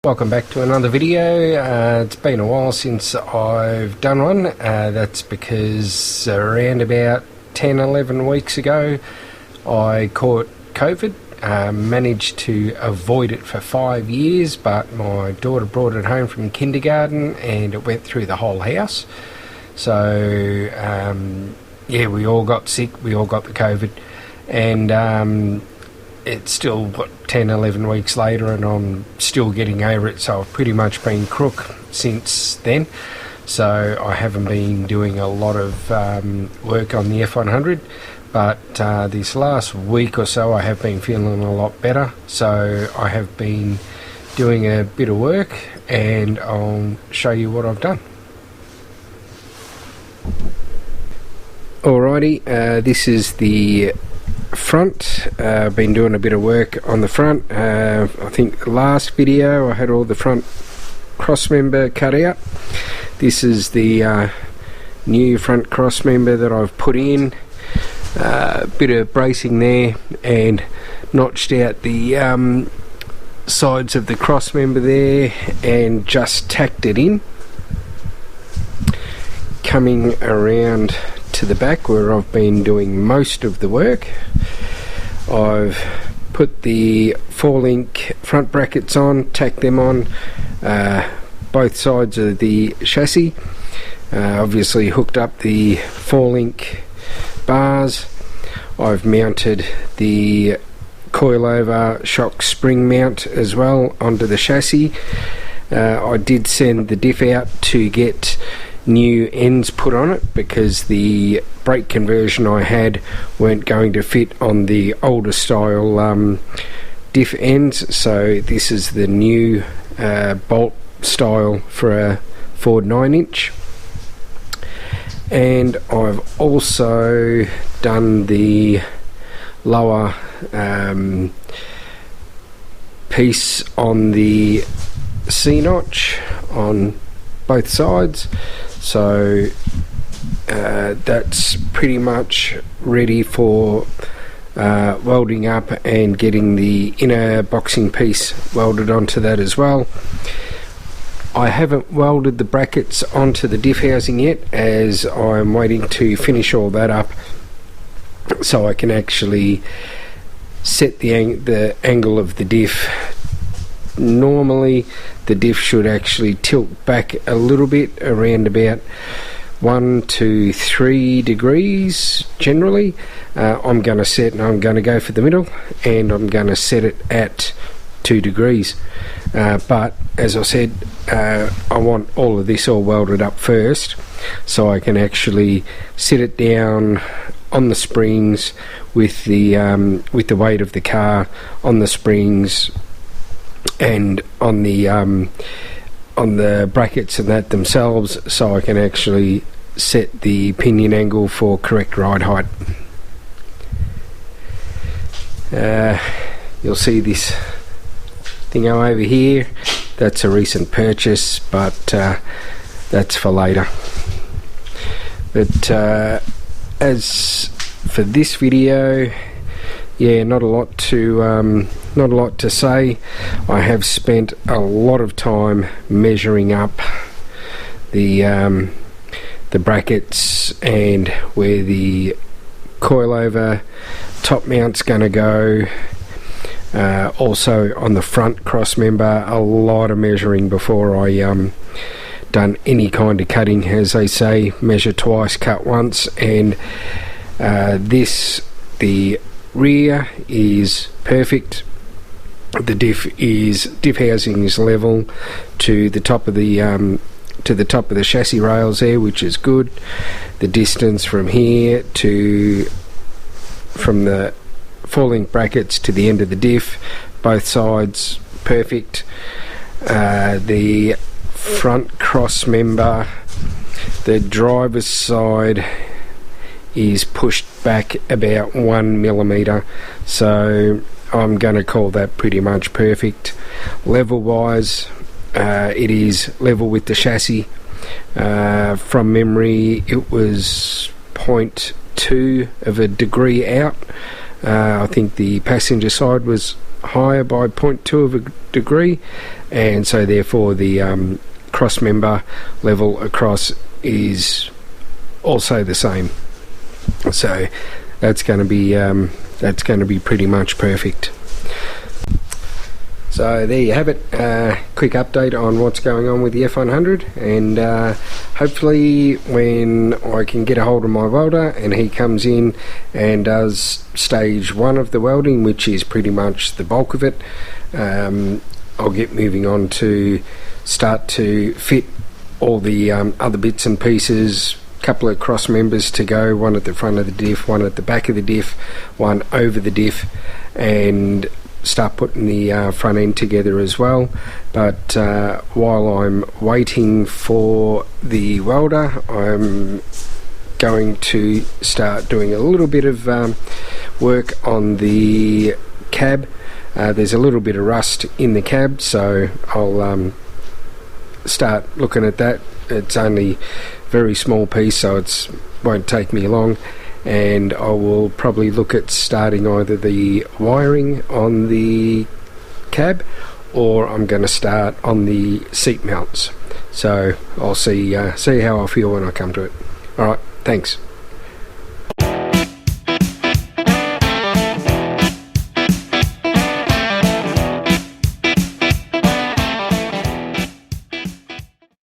Welcome back to another video. It's been a while since I've done one. That's because around about 10-11 weeks ago I caught COVID. Managed to avoid it for 5 years, but my daughter brought it home from kindergarten and it went through the whole house. So yeah, we all got sick, we all got the COVID, and it's still 10-11 weeks later and I'm still getting over it, so I've pretty much been crook since then. So I haven't been doing a lot of work on the F100, but this last week or so I have been feeling a lot better, so I have been doing a bit of work and I'll show you what I've done. Alrighty, this is the front. I've been doing a bit of work on the front. I think the last video I had all the front cross member cut out. This is the new front cross member that I've put in. Bit of bracing there and notched out the sides of the cross member there and just tacked it in. Coming around to the back where I've been doing most of the work, I've put the 4-link front brackets on, tacked them on both sides of the chassis. Obviously hooked up the 4-link bars. I've mounted the coilover shock spring mount as well onto the chassis. I did send the diff out to get new ends put on it because the brake conversion I had weren't going to fit on the older style diff ends, so this is the new bolt style for a Ford 9-inch. And I've also done the lower piece on the C-notch on both sides, so that's pretty much ready for welding up and getting the inner boxing piece welded onto that as well. I haven't welded the brackets onto the diff housing yet, as I'm waiting to finish all that up so I can actually set the angle of the diff. Normally the diff should actually tilt back a little bit, around about 1 to 3 degrees generally. I'm going to go for the middle and I'm going to set it at 2 degrees. But as I said, I want all of this all welded up first so I can actually sit it down on the springs with the weight of the car on the springs and on the brackets and that themselves, so I can actually set the pinion angle for correct ride height. You'll see this thing over here, that's a recent purchase, but that's for later. But as for this video, yeah, not a lot to say. I have spent a lot of time measuring up the brackets and where the coilover top mount's going to go. Also on the front cross member, a lot of measuring before I done any kind of cutting. As they say, measure twice, cut once. And the rear is perfect. The diff housing is level to the top of the chassis rails there, which is good. The distance from here from the 4-link brackets to the end of the diff, both sides perfect. The front cross member, the driver's side is pushed back about 1 millimeter, so I'm going to call that pretty much perfect. Level wise, it is level with the chassis. From memory it was 0.2 of a degree out I think the passenger side was higher by 0.2 of a degree, and so therefore the cross member level across is also the same. So that's going to be pretty much perfect. So there you have it, quick update on what's going on with the F100, and hopefully when I can get a hold of my welder and he comes in and does stage 1 of the welding, which is pretty much the bulk of it, I'll get moving on to start to fit all the other bits and pieces. Couple of cross members to go, one at the front of the diff, one at the back of the diff, one over the diff, and start putting the front end together as well. But while I'm waiting for the welder, I'm going to start doing a little bit of work on the cab. There's a little bit of rust in the cab, so I'll start looking at that. It's only very small piece, so it won't take me long, and I will probably look at starting either the wiring on the cab, or I'm going to start on the seat mounts. So I'll see how I feel when I come to it. Alright, thanks.